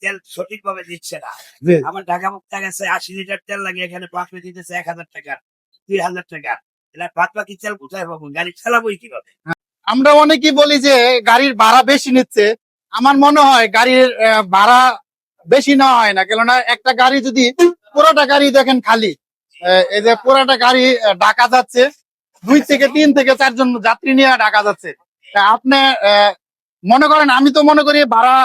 তেল সঠিক ভাবে দিচ্ছে না। জি। আমার ঢাকা মুক্তা গেছে 80 লিটার তেল লাগে, এখানে পাম্পে দিতেছে 1000 টাকা 2000 টাকা। এটা বাদ বাকি তেল কোথায় পাবো? গাড়ি চালাবোই কিভাবে? আমরা অনেকেই বলি যে গাড়ির ভাড়া বেশি নিচ্ছে। আমার মনে হয় গাড়ির ভাড়া বেশি নেওয়া হয় না, কেননা একটা গাড়ি যদি পুরোটা গাড়ি দেখেন খালি, এই যে পুরোটা গাড়ি ঢাকা যাচ্ছে, 2 থেকে 3 থেকে 4 জন যাত্রী নিয়ে ঢাকা যাচ্ছে। তা আপনি মনে করেন, আমি তো মনে করি ভাড়া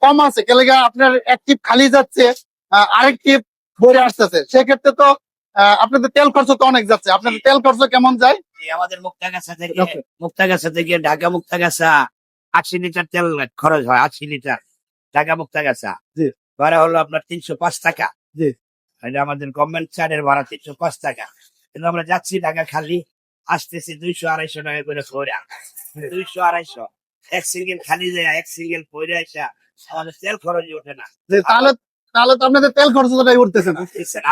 কম আছে, কেন আপনার এক টিপ খালি যাচ্ছে, আরেক টিপ ভরে আসতেছে, সেক্ষেত্রে তো আপনাদের তেল খরচ তো অনেক যাচ্ছে। আপনাদের তেল খরচ কেমন যায়? আমাদের মুক্তাগাছা থেকে ঢাকা মুক্তাগাছা 80 লিটার তেল খরচ হয়। 80 লিটার ঢাকা মুক্তাগাছা জি। ভাড়া হলো আপনার 305 টাকা। জি। এটা আমাদের গভর্নমেন্ট চার্জের ভাড়া 305 টাকা। কিন্তু আমরা যাচ্ছি ঢাকা খালি, আসতেছি 200-250 টাকা করে ফোরা। 200-250 এক সিঙ্গেল খালি যায়, এক সিঙ্গেল ফোরে আসা আমাদের তেল খরচ ওঠে না। তাহলে তাহলে তো আপনাদের তেল খরচটাই উঠতেছে না।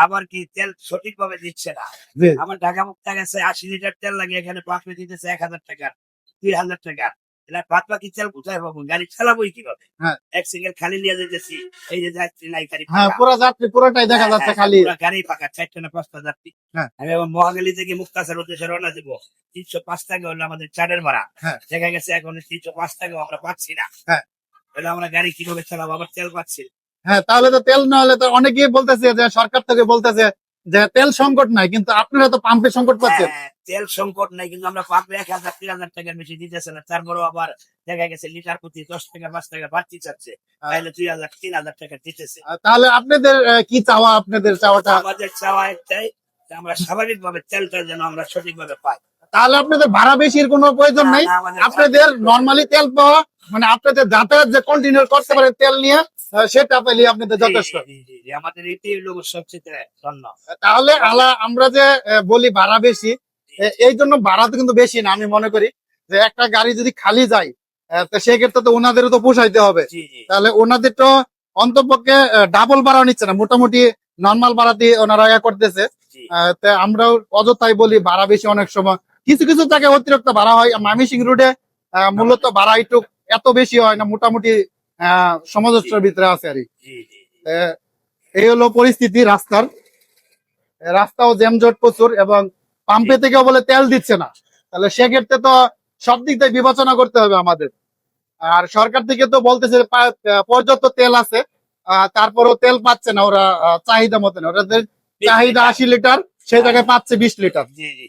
আবার কি তেল সঠিক ভাবে দিচ্ছে না। জি। আমার ঢাকা মুক্তা গেছে 80 লিটার তেল লাগে, এখানে পাম্পে দিতেছে 1000 টাকা 2000 টাকা। এটা বাদ বাকি তেল কোথায় পাবো? গাড়ি চালাবোই কিভাবে? হ্যাঁ। এক সিঙ্গেল খালি নিয়ে যেতেছি, এই যে যাত্রী নাই, গাড়ি হ্যাঁ, ফাঁকা। পুরো যাত্রী পুরোটাই দেখা যাচ্ছে খালি। পুরো গাড়ি ফাঁকা, 4টা না 5টা যাত্রী। হ্যাঁ। আমি এখন মহাখালী থেকে মুক্তাসের উদ্দেশ্যে রওনা দিব। 305 টাকা হলো আমাদের চারের ভাড়া। হ্যাঁ। দেখা গেছে এখন 305 টাকা আমরা পাচ্ছি না। হ্যাঁ। তাহলে আমরা গাড়ি কিভাবে চালাবো? আবার তেল পাচ্ছি না। হ্যাঁ, তাহলে তো তেল না হলে তো অনেকেই বলতেছে যে সরকার থেকে বলতেছে যে তেল সংকট নাই, কিন্তু আপনারা তো পাম্পে সংকট পাচ্ছেন। হ্যাঁ, তেল সংকট নাই, কিন্তু আমরা পাম্পে 1000-3000 টাকার বেশি দিতেছে না। তারপরেও আবার দেখা গেছে লিটার প্রতি 10 টাকা 5 টাকা বাড়তি চাচ্ছে, তাহলে 2000-3000 টাকা দিতেছে। তাহলে আপনাদের কি চাওয়া? আপনাদের চাওয়াটা? আমাদের চাওয়া একটাই যে আমরা স্বাভাবিকভাবে তেলটা যেন আমরা সঠিকভাবে পাই। তাহলে আপনাদের ভাড়া বেশির কোনো প্রয়োজন নাই। না, আমাদের আপনাদের নরমালি তেল পাওয়া, মানে আপনাদের যাতায়াত যে কন্টিনিউ করতে পারে তেল নিয়ে, সেটা পেলে আপনাদের যথেষ্ট। জি, আমাদের এটাই হলো সবচেয়ে ধন্য। তাহলে আমরা যে বলি ভাড়া বেশি, এই জন্য ভাড়া তো কিন্তু বেশি না। আমি মনে করি যে একটা গাড়ি যদি খালি যায়, তো সেক্ষেত্রে তো ওনাদেরও তো পোষাইতে হবে। জি, জি। তাহলে ওনাদের তো অন্তপক্ষে ডাবল ভাড়া নিচ্ছে না, মোটামুটি নর্মাল ভাড়া দিয়ে ওনারা করতেছে। জি। তো আমরাও অযথাই বলি ভাড়া বেশি। অনেক সময় কিছু কিছু জায়গায় অতিরিক্ত ভাড়া হয়। ময়মনসিংহ রোডে মূলত ভাড়া একটু এত বেশি হয় না, মোটামুটি সমাজস্ত্রের ভিতরে আছে আর কি। জি, জি। এই হলো পরিস্থিতি রাস্তার। রাস্তাও জ্যামজট প্রচুর, এবং পাম্পে থেকেও বলে তেল দিচ্ছে না। তাহলে সেক্ষেত্রে তো সব দিক থেকে বিবেচনা করতে হবে আমাদের। আর সরকার থেকে তো বলতেছে পর্যাপ্ত তেল আছে, তারপরেও তেল পাচ্ছে না ওরা চাহিদা মতন। ওদের চাহিদা 80 লিটার, সেই জায়গায় পাচ্ছে 20 লিটার। জি, জি,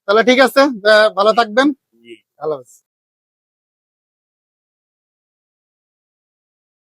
তাহলে ঠিক আছে, ভালো থাকবেন। জি। ভালো।